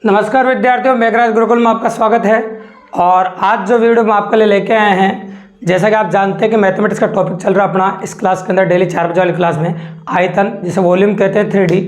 नमस्कार विद्यार्थियों, मेघराज गुरुकुल में आपका स्वागत है। और आज जो वीडियो हम आपके लिए लेके आए हैं, जैसा कि आप जानते हैं कि मैथमेटिक्स का टॉपिक चल रहा है अपना इस क्लास के अंदर डेली 4 बजे वाली क्लास में, आयतन जिसे वॉल्यूम कहते हैं 3D।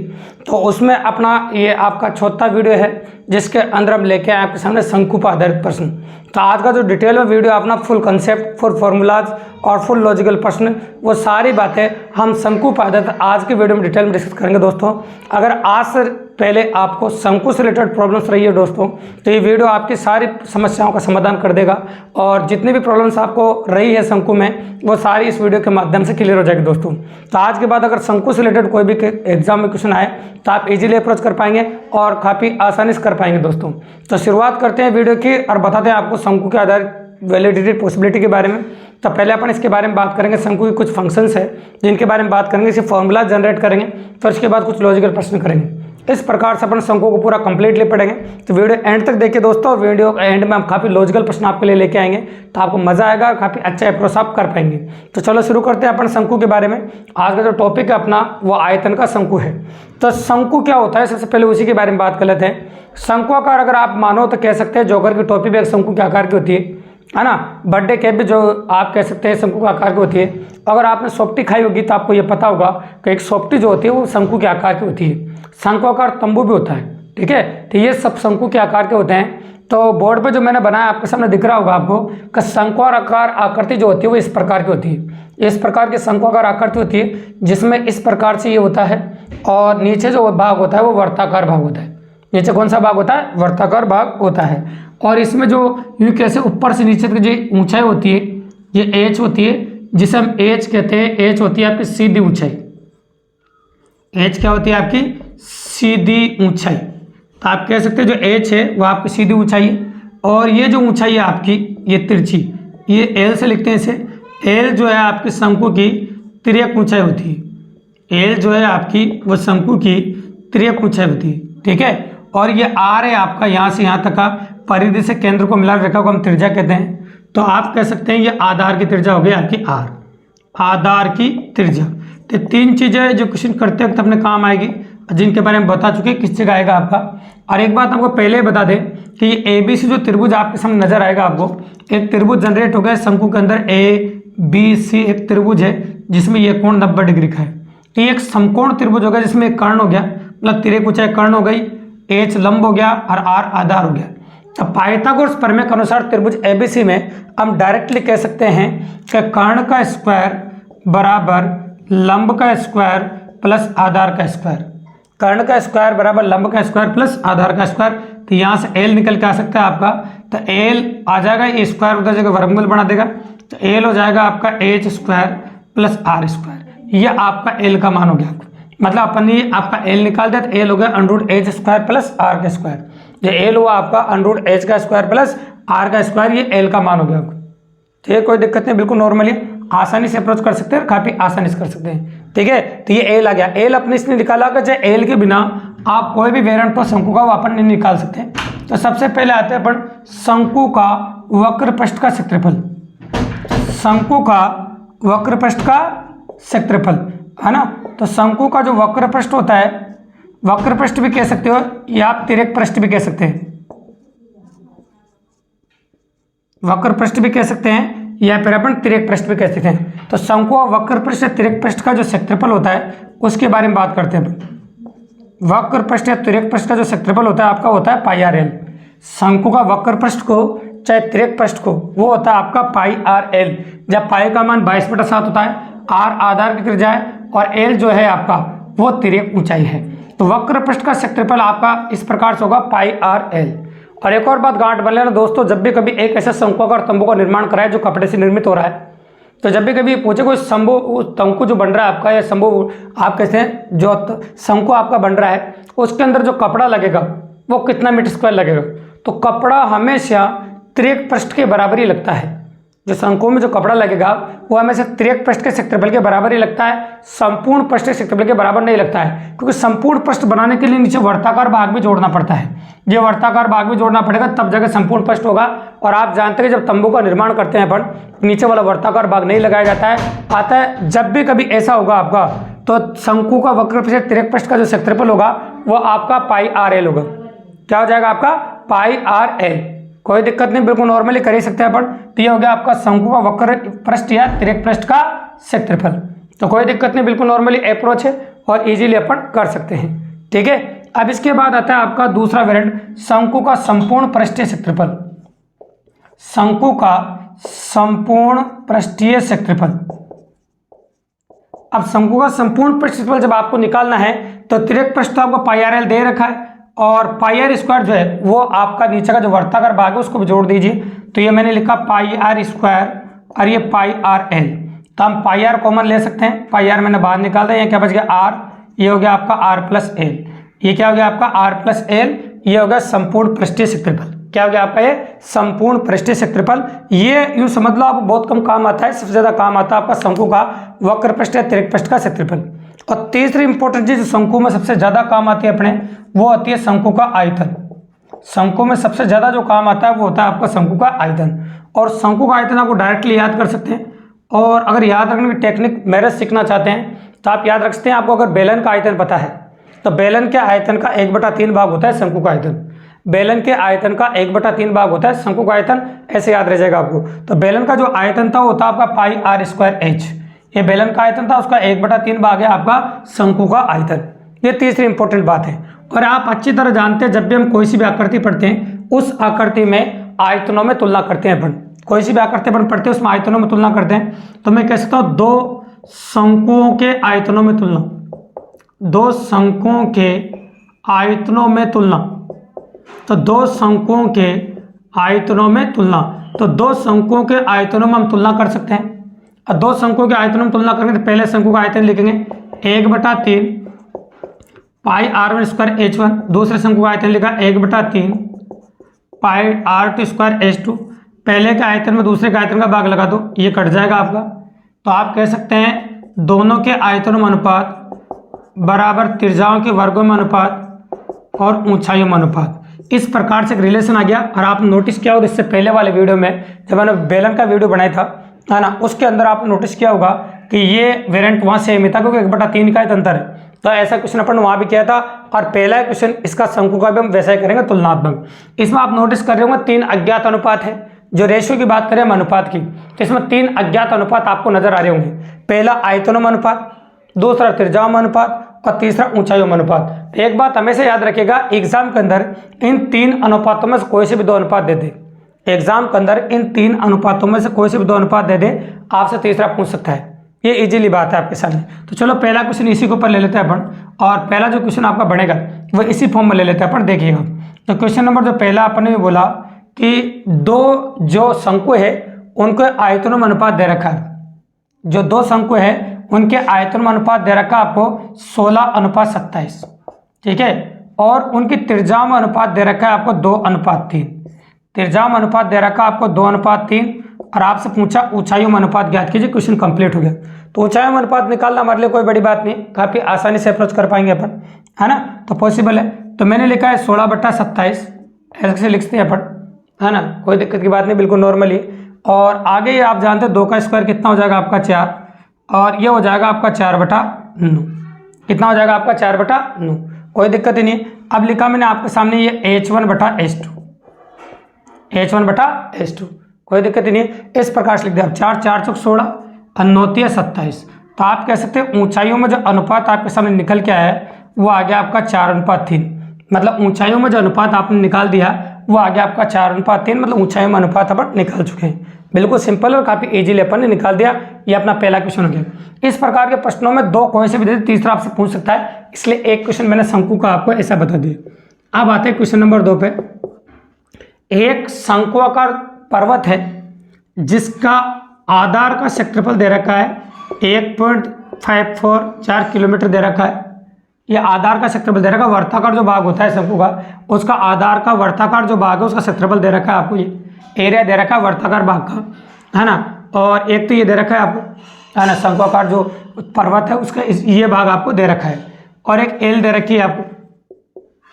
तो उसमें अपना ये आपका चौथा वीडियो है जिसके अंदर हम लेके आए आपके सामने शंकु पर आधारित प्रश्न। तो आज का जो डिटेल में वीडियो अपना फुल कंसेप्ट, फुल फॉर्मूलाज और फुल लॉजिकल प्रश्न, वो सारी बातें हम शंकु पर आधारित आज के वीडियो में डिटेल में डिस्कस करेंगे। दोस्तों, अगर आज से पहले आपको शंकु से रिलेटेड प्रॉब्लम्स रही है दोस्तों, तो ये वीडियो आपकी सारी समस्याओं का समाधान कर देगा और जितनी भी प्रॉब्लम्स आपको रही है शंकु में, वो सारी इस वीडियो के माध्यम से क्लियर हो जाएगी दोस्तों। तो आज के बाद अगर शंकु से रिलेटेड कोई भी एग्जाम में क्वेश्चन आए तो आप इजीली अप्रोच कर पाएंगे और काफ़ी आसानी से कर पाएंगे दोस्तों। तो शुरुआत करते हैं वीडियो की और बताते हैं आपको शंकु के आधारित वैलिडिटी पॉसिबिलिटी के बारे में। तो पहले अपन इसके बारे में बात करेंगे, शंकु की कुछ फंक्शंस है जिनके बारे में बात करेंगे, इसे फॉर्मूला जनरेट करेंगे, फिर उसके बाद कुछ लॉजिकल प्रश्न करेंगे। इस प्रकार से अपन शंकु को पूरा कंप्लीटली पढ़ेंगे। तो वीडियो एंड तक देखिए दोस्तों, वीडियो एंड में हम काफ़ी लॉजिकल प्रश्न आपके लिए लेके आएंगे, तो आपको मजा आएगा और काफ़ी अच्छा अप्रोच आप कर पाएंगे। तो चलो शुरू करते हैं अपन शंकु के बारे में। आज का जो टॉपिक है अपना वो आयतन का शंकु है। तो शंकु क्या होता है, सबसे पहले उसी के बारे में बात कर लेते हैं। शंकु आकार अगर आप मानो तो कह सकते हैं जोकर की टोपी भी एक शंकु के आकार की होती है ना। बर्थडे केक भी जो आप कह सकते हैं शंकु के आकार की होती है। अगर आपने सॉफ्टी खाई होगी तो आपको ये पता होगा कि एक सॉफ्टी जो होती है वो शंकु के आकार की होती है। शंकुआकार तंबू भी होता है, ठीक है। तो ये सब शंकु के आकार के होते हैं। तो बोर्ड पे जो मैंने बनाया आपके सामने दिख रहा होगा आपको कि शंकुआकार आकृति जो होती है वो इस प्रकार की होती है। इस प्रकार की शंकुआकार आकृति होती है जिसमें इस प्रकार से ये होता है और नीचे जो भाग होता है वो वर्ताकार भाग होता है। नीचे कौन सा भाग होता है? वर्ताकार भाग होता है। और इसमें जो यूँ कैसे ऊपर से नीचे तक जो ऊंचाई होती है ये एच होती है, जिसे हम एच कहते हैं। एच होती है आपकी सीधी ऊंचाई। एच क्या होती है? आपकी सीधी ऊंचाई। तो आप कह सकते हैं जो एच है वो आपकी सीधी ऊंचाई है। और ये जो ऊंचाई है आपकी ये तिरछी, ये एल से लिखते हैं इसे। एल जो है आपकी शंकु की तिर्यक ऊंचाई होती है। एल जो है आपकी वो शंकु की तिर्यक ऊंचाई होती है, ठीक है। और ये आर है आपका, यहाँ से यहाँ तक का परिधि से केंद्र को मिला रेखा को हम त्रिज्या कहते हैं। तो आप कह सकते हैं ये आधार की त्रिज्या हो गई आपकी आर, आधार की त्रिज्या। तो तीन चीज़ें जो क्वेश्चन करते वक्त अपने काम आएगी, जिनके बारे में बता चुके किस जगह आएगा आपका। और एक बात हमको पहले ही बता दें कि ये ABC जो त्रिभुज आपके सामने नजर आएगा आपको, एक त्रिभुज जनरेट हो गया शंकु के अंदर। ABC एक त्रिभुज है जिसमें ये कोण 90 डिग्री का है। तो ये एक समकोण त्रिभुज हो गया जिसमें एक कर्ण हो गया, मतलब तिर्यक ऊंचाई कर्ण हो गई, H लंब हो गया और R आधार हो गया। तो पाइथागोरस प्रमेय के अनुसार त्रिभुज ABC में हम डायरेक्टली कह सकते हैं कि कर्ण का स्क्वायर बराबर लंब का स्क्वायर प्लस आधार का स्क्वायर। कर्ण का स्क्वायर बराबर लंब का स्क्वायर प्लस आधार का स्क्वायर। तो यहाँ से एल निकल के आ सकता है आपका। तो एल आ जाएगा, ये स्क्वायर उधर जगह वर्गमूल बना देगा, तो एल हो जाएगा आपका H square plus R square. ये आपका एल का मान हो गया। मतलब अपन ये आपका एल निकाल दिया, तो एल हो गया under root H square plus R का स्क्वायर। ये एल हुआ आपका अंडरूट एच का स्क्वायर प्लस आर का स्क्वायर, ये एल का मान हो गया। ठीक, कोई दिक्कत नहीं, बिल्कुल नॉर्मली आसानी से अप्रोच कर सकते हैं और काफ़ी आसानी से कर सकते हैं, ठीक है। तो ये एल आ गया। एल अपने इसने निकाला कि चाहे एल के बिना आप कोई भी वेरिएंट ऑफ शंकु का वो अपन नहीं निकाल सकते। तो सबसे पहले आते हैं अपन शंकु का वक्र पृष्ठ का क्षेत्रफल। शंकु का वक्र पृष्ठ का क्षेत्रफल है ना। तो शंकु का जो वक्र पृष्ठ होता है, वक्र पृष्ठ भी कह सकते हो या आप तिर्यक पृष्ठ भी कह सकते हैं। वक्र पृष्ठ भी कह सकते हैं या फिर अपन तिर्यक पृष्ठ भी कह सकते हैं। तो शंकु और वक्र पृष्ठ या तिर्यक पृष्ठ का जो क्षेत्रफल होता है उसके बारे में बात करते हैं। वक्र पृष्ठ या तिर्यक पृष्ठ का जो क्षेत्रफल होता है आपका होता है पाई आर एल। शंकु का वक्र पृष्ठ को चाहे तिर्यक पृष्ठ को वो होता है आपका पाई आर एल। जब पाई का मान 22/7 होता है, आर आधार की त्रिज्या है और एल जो है आपका वो तिर्यक ऊंचाई है। तो वक्र पृष्ठ का क्षेत्रफल आपका इस प्रकार से होगा पाई आर एल। और एक और बात गांठ बन लेना दोस्तों, जब भी कभी एक ऐसा शंकुआकार तंबू का निर्माण कराए जो कपड़े से निर्मित हो रहा है, तो जब भी कभी पूछे कोई तंकु जो बन रहा है आपका या शंभु आप कहते हैं, जो शंकु आपका बन रहा है उसके अंदर जो कपड़ा लगेगा वो कितना मीटर स्क्वायर लगेगा, तो कपड़ा हमेशा तिर्यक पृष्ठ के बराबर ही लगता है। जो शंकु में जो कपड़ा लगेगा वो हमेशा तिर्यक पृष्ठ के क्षेत्रफल के बराबर ही लगता है, संपूर्ण पृष्ठ के क्षेत्रफल के बराबर नहीं लगता है। क्योंकि संपूर्ण पृष्ठ बनाने के लिए नीचे वर्ताकार भाग भी जोड़ना पड़ता है। ये वर्ताकार भाग भी जोड़ना पड़ेगा तब जगह संपूर्ण पृष्ठ होगा। और आप जानते हैं जब तंबू का निर्माण करते हैं अपन, नीचे वाला वर्ताकार भाग नहीं लगाया जाता है। आता है जब भी कभी ऐसा होगा आपका, तो शंकु का वक्र पृष्ठ तिर्यक पृष्ठ का जो क्षेत्रफल होगा वो आपका पाई आर एल होगा। क्या हो जाएगा आपका पाई आर एल। कोई दिक्कत नहीं, बिल्कुल नॉर्मली कर ही सकते हैं अपन। तो ये हो गया आपका शंकु का वक्र पृष्ठ या तिर्यक पृष्ठ का क्षेत्रफल। तो कोई दिक्कत नहीं, बिल्कुल नॉर्मली अप्रोच है और इजीली अपन कर सकते हैं। ठीक है, अब इसके बाद आता है आपका दूसरा वेरिएंट, शंकु का संपूर्ण पृष्ठीय क्षेत्रफल। शंकु का संपूर्ण पृष्ठीय क्षेत्रफल। अब शंकु का संपूर्ण पृष्ठीय क्षेत्रफल जब आपको निकालना है तो तिर्यक पृष्ठ तो आपको पाई आर एल दे रखा है और पाई आर स्क्वायर जो है वो आपका नीचे का जो वर्ताकार भाग है उसको जोड़ दीजिए। तो ये मैंने लिखा पाई आर स्क्वायर और ये पाई आर एल। तो हम पाई आर कॉमन ले सकते हैं, पाई आर मैंने बाहर निकाल दिया। ये क्या बच गया आर, ये हो गया आपका आर प्लस एल। ये क्या हो गया आपका आर प्लस एल, ये हो गया संपूर्ण पृष्ठीय क्षेत्रफल। क्या हो गया आपका ये संपूर्ण पृष्ठीय क्षेत्रफल। ये यूं समझ लो आप बहुत कम काम आता है, सबसे ज्यादा काम आता है आपका शंकु का वक्र पृष्ठ या तिर्यक पृष्ठ का क्षेत्रफल। और तीसरी इंपॉर्टेंट चीज शंकु में सबसे ज्यादा काम आती है अपने, वो आती है शंकु का आयतन। शंकु में सबसे ज्यादा जो काम आता है वो होता है आपका शंकु का आयतन। और शंकु का आयतन आपको डायरेक्टली याद कर सकते हैं। और अगर याद रखने की टेक्निक मेरे सीखना चाहते हैं तो आप याद रख सकते हैं। आपको अगर बेलन का आयतन पता है तो बेलन के आयतन का 1/3 भाग होता है शंकु का आयतन। बेलन के आयतन का 1/3 भाग होता है शंकु का आयतन, ऐसे याद रह जाएगा आपको। तो बेलन का जो आयतन था वो होता है आपका पाई आर स्क्वायर एच। ये बेलन का आयतन था, उसका 1/3 भाग है आपका शंकु का आयतन। ये तीसरी इंपॉर्टेंट बात है। और आप अच्छी तरह जानते हैं जब भी हम कोई सी भी आकृति पढ़ते हैं उस आकृति में आयतनों में तुलना करते हैं अपन। कोई सी भी आकृति अपन पढ़ते हैं उसमें आयतनों में तुलना करते हैं। तो मैं कह सकता हूँ दो शंकुओं के आयतनों में तुलना, दो शंकुओं के आयतनों में तुलना। तो दो शंकुओं के आयतनों में तुलना, तो दो शंकुओं के आयतनों में हम तुलना कर सकते हैं। और दो शंकुओं के आयतनों में तुलना करेंगे तो पहले शंकु का आयतन लिखेंगे 1/3 pi r one square h one. दूसरे शंकु का आयतन लिखा 1/3 pi r two square h two. पहले के आयतन में दूसरे के आयतन का भाग लगा दो, ये कट जाएगा आपका। तो आप कह सकते हैं दोनों के आयतनों में अनुपात बराबर त्रिज्याओं के वर्गों में अनुपात और ऊंचाइयों में अनुपात। इस प्रकार से एक रिलेशन आ गया। और आप नोटिस किया होगा इससे पहले वाले वीडियो में जब मैंने बेलन का वीडियो बनाया था, है ना, उसके अंदर आपने नोटिस किया होगा कि ये वेरिएंट वहाँ सेम ही था क्योंकि 1/3 का अंतर है। तो ऐसा क्वेश्चन अपन वहाँ भी किया था। और पहला क्वेश्चन इसका शंकु का भी हम वैसा ही करेंगे, तुलनात्मक। इसमें आप नोटिस कर रहे होंगे 3 अज्ञात अनुपात है। जो रेशियो की बात करें हम अनुपात की, तो इसमें 3 अज्ञात अनुपात आपको नजर आ रहे होंगे। पहला आयतनों में अनुपात, दूसरा त्रिज्याओं में अनुपात और तीसरा ऊंचाइयों में अनुपात। एक बात हमेशा याद रखिएगा, एग्जाम के अंदर इन 3 अनुपातों में से कोई से भी 2 अनुपात दे दे। एग्जाम के अंदर इन 3 अनुपातों में से कोई से भी 2 अनुपात दे दे, आपसे तीसरा पूछ सकता है। ये इजीली बात है आपके सामने। तो चलो पहला क्वेश्चन इसी के ऊपर ले लेते हैं अपन। और पहला जो क्वेश्चन आपका बनेगा वो इसी फॉर्म में ले लेते हैं अपन, देखिएगा। तो क्वेश्चन नंबर जो पहला अपन ने बोला कि दो जो शंकु है उनके आयतनों में अनुपात दे रखा है। जो दो शंकु है उनके आयतन में अनुपात दे रखा आपको 16:27, ठीक है। और उनकी त्रिज्याओं में अनुपात दे रखा है आपको 2:3। त्रिज्याओं में अनुपात दे रखा आपको 2:3। और आपसे पूछा ऊंचाइयों में अनुपात ज्ञात कीजिए, क्वेश्चन कंप्लीट हो गया। तो ऊंचाइयों में अनुपात निकालना हमारे लिए कोई बड़ी बात नहीं, काफी आसानी से अप्रोच कर पाएंगे अपन, है ना। तो पॉसिबल है। तो मैंने लिखा है 16/27, ऐसे लिखते हैं अपन, है ना, कोई दिक्कत की बात नहीं, बिल्कुल नॉर्मली। और आगे आप जानते हैं 2 का स्क्वायर कितना हो जाएगा आपका 4, और ये हो जाएगा आपका 4/9। कितना हो जाएगा आपका 4/9, कोई दिक्कत ही नहीं। अब लिखा मैंने आपके सामने ये h1/h2, h1/h2, कोई दिक्कत ही नहीं। इस प्रकार से लिख दिया। 4 4 चौक 16 और 9 तिया 27। तो आप कह सकते हैं ऊंचाइयों में जो अनुपात आपके सामने निकल के आया है वो आ गया आपका 4:3। मतलब ऊंचाइयों में जो अनुपात आपने निकाल दिया वो आ गया आपका 4:3। मतलब ऊंचाइयों में अनुपात अपन निकाल चुके हैं। बिल्कुल सिंपल और काफी इजीली अपन ने निकाल दिया। ये अपना पहला क्वेश्चन हो गया। इस प्रकार के प्रश्नों में 2 कोई से भी दे, तीसरा आपसे पूछ सकता है, इसलिए एक क्वेश्चन मैंने शंकु का आपको ऐसा बता दिया। अब आते हैं क्वेश्चन नंबर 2 पे। एक शंकुआकार पर्वत है जिसका आधार का क्षेत्रफल दे रखा है 1.544 किलोमीटर दे रखा है। ये आधार का क्षेत्रफल दे रखा है। वर्ताकार जो भाग होता है शंकु का, उसका आधार का वर्ताकार जो भाग है उसका क्षेत्रफल दे रखा है आपको। ये एरिया दे रखा है वर्ताकार भाग का, है ना। और एक तो ये दे रखा है आपको, है ना, शंकुआकार जो पर्वत है उसका ये भाग आपको दे रखा है। और एक एल दे रखी है आपको,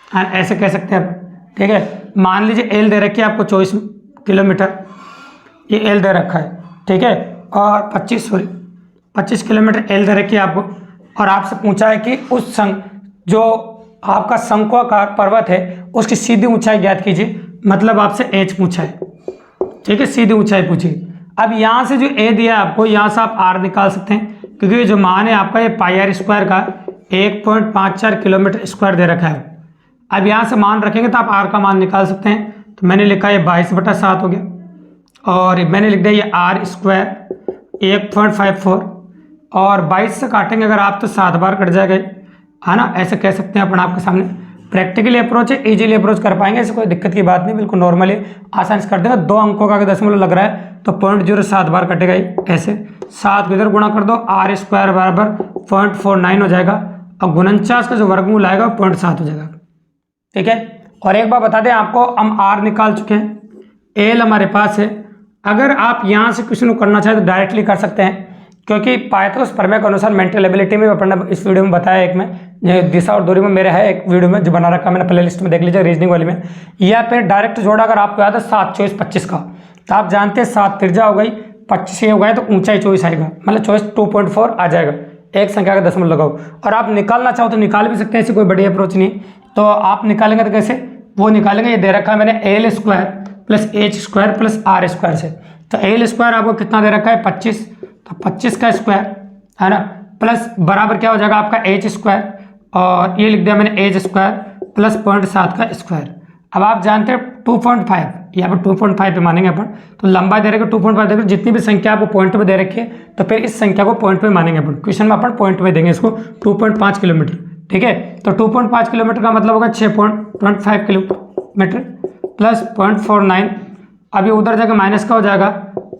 हाँ, ऐसे कह सकते हैं आप, ठीक है। मान लीजिए एल दे रखी है आपको 24 किलोमीटर, ये एल दे रखा है, ठीक है। और 25 किलोमीटर एल दे रखी है आपको। और आपसे पूछा है कि उस जो आपका शंक्वाकार पर्वत है उसकी सीधी ऊंचाई ज्ञात कीजिए, मतलब आपसे एच पूछा है, ठीक है, सीधी ऊंचाई पूछी। अब यहाँ से जो ए दिया है आपको, यहाँ से आप आर निकाल सकते हैं, क्योंकि ये जो मान है आपका ये पाई आर स्क्वायर का 1.54 किलोमीटर स्क्वायर दे रखा है। अब यहाँ से मान रखेंगे तो आप आर का मान निकाल सकते हैं। तो मैंने लिखा ये 22/7 हो गया, और मैंने लिख दिया ये आर स्क्वायर 1.54, और 22 से काटेंगे अगर आप तो 7 बार कट जाएगा, है ना, ऐसे कह सकते हैं अपन आपके सामने। प्रैक्टिकली अप्रोच है, इजीली अप्रोच कर पाएंगे, ऐसे कोई दिक्कत की बात नहीं, बिल्कुल नॉर्मली आसानी से कर देगा। 2 अंकों का अगर दशमलव लग रहा है तो 0.07 बार कटेगा ही, ऐसे 7 को इधर गुणा कर दो, आर स्क्वायर बराबर 0.49 हो जाएगा, और 49 का जो वर्गमूल आएगा 0.7 हो जाएगा, ठीक है। और एक बार बता दें आपको, हम आर निकाल चुके हैं, एल हमारे पास है। अगर आप यहाँ से क्वेश्चन को करना चाहें तो डायरेक्टली कर सकते हैं, क्योंकि पाइथागोरस प्रमेय के अनुसार मेंटल एबिलिटी में अपन ने इस वीडियो में बताया, एक में दिशा और दूरी में मेरे है एक वीडियो में जो बना रखा मैंने, प्ले लिस्ट में देख लीजिए रीजनिंग वाली में। या फिर डायरेक्ट जोड़ा अगर आपको याद है 7, 24, 25 का, तो आप जानते हैं 7 त्रिज्या हो गई, 25 ये हो गए, तो ऊंचाई 24 आएगा, मतलब 24 2.4 आ जाएगा, एक संख्या का दशमलव लगाओ। और आप निकालना चाहो तो निकाल भी सकते हैं, ऐसी कोई बड़ी अप्रोच नहीं। तो आप निकालेंगे तो कैसे वो निकालेंगे, ये दे रखा है मैंने L square plus H square plus R square से। तो एल स्क्वायर आपको कितना दे रखा है 25, तो 25 का स्क्वायर, है ना, प्लस बराबर क्या हो जाएगा आपका एच स्क्वायर, और ये लिख दिया मैंने एच स्क्वायर प्लस 0.7 का स्क्वायर। अब आप जानते हैं 2.5, यहाँ पर 2.5 पे मानेंगे अपन, तो लंबाई दे रखे 2.5 दे रखे, जितनी भी संख्या आपको पॉइंट में दे रखी है तो फिर इस संख्या को पॉइंट में मानेंगे अपन, क्वेश्चन में अपन पॉइंट में देंगे इसको 2.5 किलोमीटर, ठीक है। तो 2.5 किलोमीटर का मतलब होगा 6.25 किलोमीटर प्लस 0.49, अभी उधर जाकर माइनस का हो जाएगा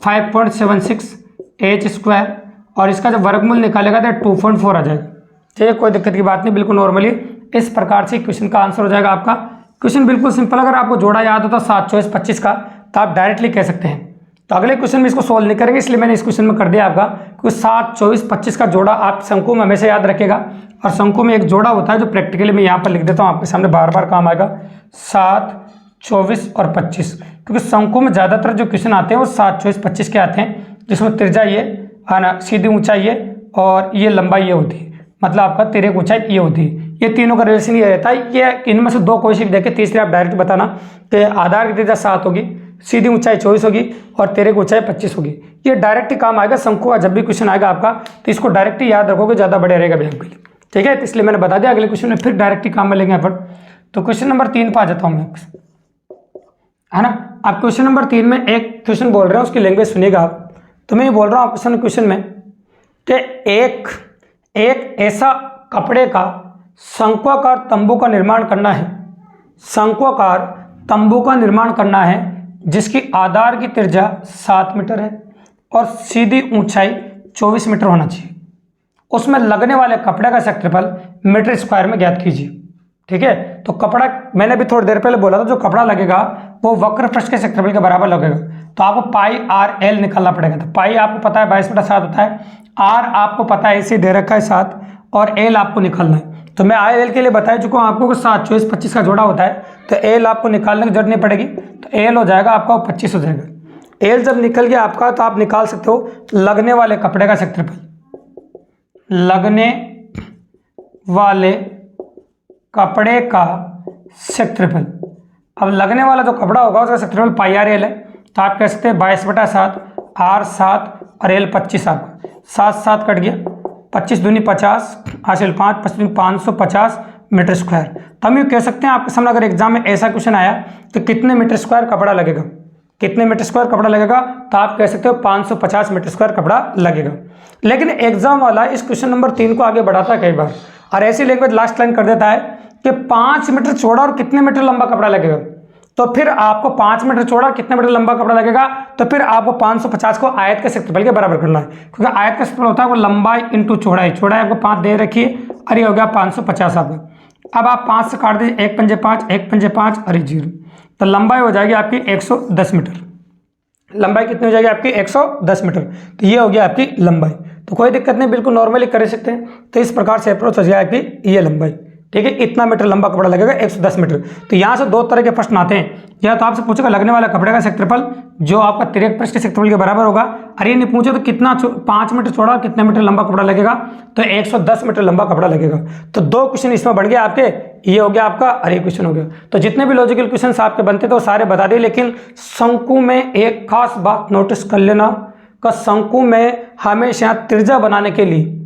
5.76 एच स्क्वायर, और इसका जब वर्गमूल निकालेगा तो 2.4 आ जाएगा, ठीक है, कोई दिक्कत की बात नहीं, बिल्कुल नॉर्मली इस प्रकार से क्वेश्चन का आंसर हो जाएगा आपका। क्वेश्चन बिल्कुल सिंपल, अगर आपको जोड़ा याद होता 7, 24, 25 का, तो आप डायरेक्टली कह सकते हैं। तो अगले क्वेश्चन में इसको सोल्व नहीं करेंगे, इसलिए मैंने इस क्वेश्चन में कर दिया आपका, क्योंकि 7, 24, 25 का जोड़ा आप शंकु में हमेशा याद रखेगा, और शंकु में एक जोड़ा होता है जो प्रैक्टिकली मैं यहाँ पर लिख देता हूँ आपके सामने, बार बार काम आएगा, 7, 24 और 25, क्योंकि शंकु में ज़्यादातर जो क्वेश्चन आते हैं वो 7, 24, 25 के आते हैं, जिसमें त्रिज्या ये आना, सीधी ऊंचाई ये, और ये लंबाई ये होती है, मतलब आपका तिर्यक ऊंचाई ये होती है। ये तीनों का रिलेशन ये रहता है, ये इनमें से 2 कोई सी देखे, तीसरी आप डायरेक्ट बताना कि आधार की त्रिज्या 7 होगी, सीधी ऊंचाई 24 होगी, और तिर्यक ऊंचाई 25 होगी। ये डायरेक्ट ही काम आएगा शंकु का, जब भी क्वेश्चन आएगा आपका तो इसको डायरेक्ट ही याद रखोगे, ज़्यादा बढ़िया रहेगा भी आपके लिए, ठीक है। तो इसलिए मैंने बता दिया, अगले क्वेश्चन में फिर डायरेक्ट ही काम में लेंगे अपन। तो क्वेश्चन नंबर 3 पर आ जाता हूँ मैं, है ना। आप क्वेश्चन नंबर 3 में एक क्वेश्चन बोल रहे हैं, उसकी लैंग्वेज सुनिएगा आप। तो मैं ये बोल रहा हूँ क्वेश्चन में कि एक ऐसा कपड़े का शंक्वाकार तंबू का निर्माण करना है, शंक्वाकार तंबू का निर्माण करना है जिसकी आधार की त्रिज्या 7 मीटर है और सीधी ऊंचाई 24 मीटर होना चाहिए। उसमें लगने वाले कपड़े का क्षेत्रफल मीटर स्क्वायर में ज्ञात कीजिए, ठीक है। तो कपड़ा मैंने भी थोड़ी देर पहले बोला था, जो कपड़ा लगेगा वो वक्र पृष्ठ के क्षेत्रफल के बराबर लगेगा। तो आपको पाई आर एल निकालना पड़ेगा। तो पाई आपको पता है 22/7 होता है, आर आपको पता है इसे दे रखा है 7, और एल आपको निकालना है। तो मैं आई एल के लिए बता चुका हूँ आपको कि 7, 24, 25 का जोड़ा होता है, तो एल आपको निकालने की जरूरत नहीं पड़ेगी। तो एल हो जाएगा आपका 25 हो जाएगा। एल जब निकल गया आपका तो आप निकाल सकते हो लगने वाले कपड़े का क्षेत्रफल, लगने वाले कपड़े का क्षेत्रफल। अब लगने वाला जो कपड़ा होगा उसका क्षेत्रफल पाई आर एल है, तो आप कह सकते हैं 22/7, आर 7 और एल 25। आपका 7 7 कट गया, 25 दूनी 50, हासिल 5, 25 दूनी 550 मीटर स्क्वायर। तो हम ये कह सकते हैं आपके सामने अगर एग्जाम में ऐसा क्वेश्चन आया तो कितने मीटर स्क्वायर कपड़ा लगेगा, कितने मीटर स्क्वायर कपड़ा लगेगा, तो आप कह सकते हो 550 मीटर स्क्वायर कपड़ा लगेगा। लेकिन एग्जाम वाला इस क्वेश्चन नंबर 3 को आगे बढ़ाता है कई बार, और ऐसी लैंग्वेज लास्ट लाइन कर देता है कि 5 मीटर चौड़ा और कितने मीटर लंबा कपड़ा लगेगा। तो फिर आपको 5 मीटर चौड़ा कितने मीटर लंबा कपड़ा लगेगा, तो फिर आपको 550 को आयत के क्षेत्रफल के बराबर करना है, क्योंकि आयत का क्षेत्रफल होता है वो लंबाई इंटू चौड़ाई। चौड़ाई आपको 5 दे रखी है और ये हो गया 550 आपका। अब आप 5 से काट दीजिए, 1 पंजे 5, 1 पंजे 5 और 0, तो लंबाई हो जाएगी आपकी 110 मीटर। लंबाई कितनी हो जाएगी आपकी 110 मीटर। तो ये हो गया आपकी लंबाई। तो कोई दिक्कत नहीं, बिल्कुल नॉर्मली कर सकते हैं। तो इस प्रकार से अप्रोच हो जाएगी आपकी ये लंबाई, ठीक है। इतना मीटर लंबा कपड़ा लगेगा 110 मीटर। तो यहाँ से 2 तरह के प्रश्न आते हैं, या तो आपसे पूछेगा लगने वाला कपड़े का क्षेत्रफल जो आपका तिर्यक पृष्ठ के क्षेत्रफल के बराबर होगा, और ये नहीं पूछे तो कितना 5 मीटर चौड़ा कितने मीटर लंबा कपड़ा लगेगा, तो 110 मीटर लंबा कपड़ा लगेगा। तो 2 क्वेश्चन इसमें बढ़ गया आपके, ये हो गया आपका और ये क्वेश्चन हो गया। तो जितने भी लॉजिकल क्वेश्चन आपके बनते थे वो सारे बता दिए, लेकिन शंकु में एक खास बात नोटिस कर लेना कि शंकु में हमेशा त्रिज्या बनाने के लिए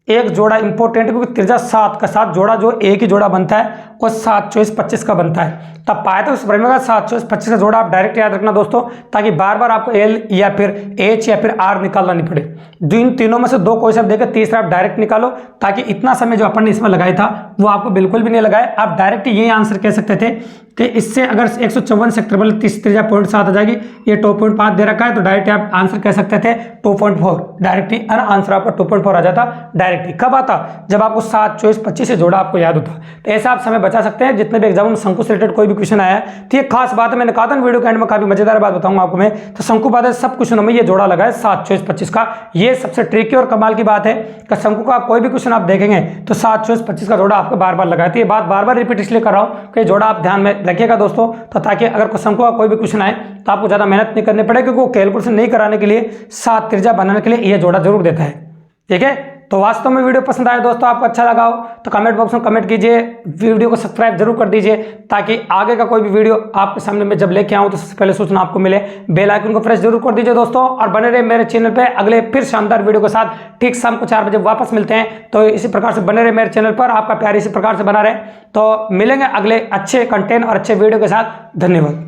एक जोड़ा इंपॉर्टेंट है, क्योंकि त्रिज्या 7 का 7 जोड़ा जो एक ही जोड़ा बनता है वो 7 24 25 का बनता है। तब पाए तो उस प्रमेय का 7 24 25 का जोड़ा आप डायरेक्ट याद रखना दोस्तों, ताकि बार बार आपको एल या फिर एच या फिर आर निकालना नहीं पड़े। जो इन तीनों में से दो क्वेश्चन देकर तीसरा आप डायरेक्ट निकालो, ताकि इतना समय जो अपन ने इसमें लगाया था वो आपको बिल्कुल भी नहीं लगाए। आप डायरेक्ट यही आंसर कह सकते थे कि इससे अगर 154 सेक्टर बल त्रिज्या 0.7 आ जाएगी, ये 2.5 दे रखा है, तो डायरेक्ट आप आंसर कह सकते थे 2.4, डायरेक्ट ही आंसर आपका 2.4 आ जाता डायरेक्ट ही। कब आता? जब आपको 7 24 25 से जोड़ा आपको याद होता। तो ऐसा आप समय बचा सकते हैं जितने भी एग्जाम में शंकु से रिलेटेड कोई भी क्वेश्चन आया है। तो ये खास बात है, मैंने कहा था वीडियो के एंड में काफी मजेदार बात बताऊंगा आपको मैं। तो शंकु बात है सब क्वेश्चनों में ये जोड़ा लगा है 7 24 25 का। ये सबसे ट्रिकी और कमाल की बात है कि शंकु का कोई भी क्वेश्चन आप देखेंगे तो 7 24 25 का जोड़ा आपको बार बार लगा है। ये बात बार बार रिपीट इसलिए कर रहा हूँ कि जोड़ा आप ध्यान में रखिएगा दोस्तों, तो ताकि अगर शंकु का कोई भी क्वेश्चन आए तो आपको ज्यादा मेहनत नहीं करनी पड़े, क्योंकि वो कैलकुलेशन नहीं कराने के लिए 7 त्रिज्या बनाने के लिए ये जोड़ा जरूर देता है। ठीक है, तो वास्तव में वीडियो पसंद आए दोस्तों, आपको अच्छा लगा हो तो कमेंट बॉक्स में कमेंट कीजिए, वीडियो को सब्सक्राइब जरूर कर दीजिए, ताकि आगे का कोई भी वीडियो आपके सामने में जब लेके आऊँ तो सबसे पहले सूचना आपको मिले। बेल आइकन को प्रेस जरूर कर दीजिए दोस्तों, और बने रहे मेरे चैनल पे। अगले फिर शानदार वीडियो के साथ ठीक शाम को 4 बजे वापस मिलते हैं। तो इसी प्रकार से बने रहे मेरे चैनल पर, आपका प्यार इसी प्रकार से बना रहे। तो मिलेंगे अगले अच्छे कंटेंट और अच्छे वीडियो के साथ। धन्यवाद।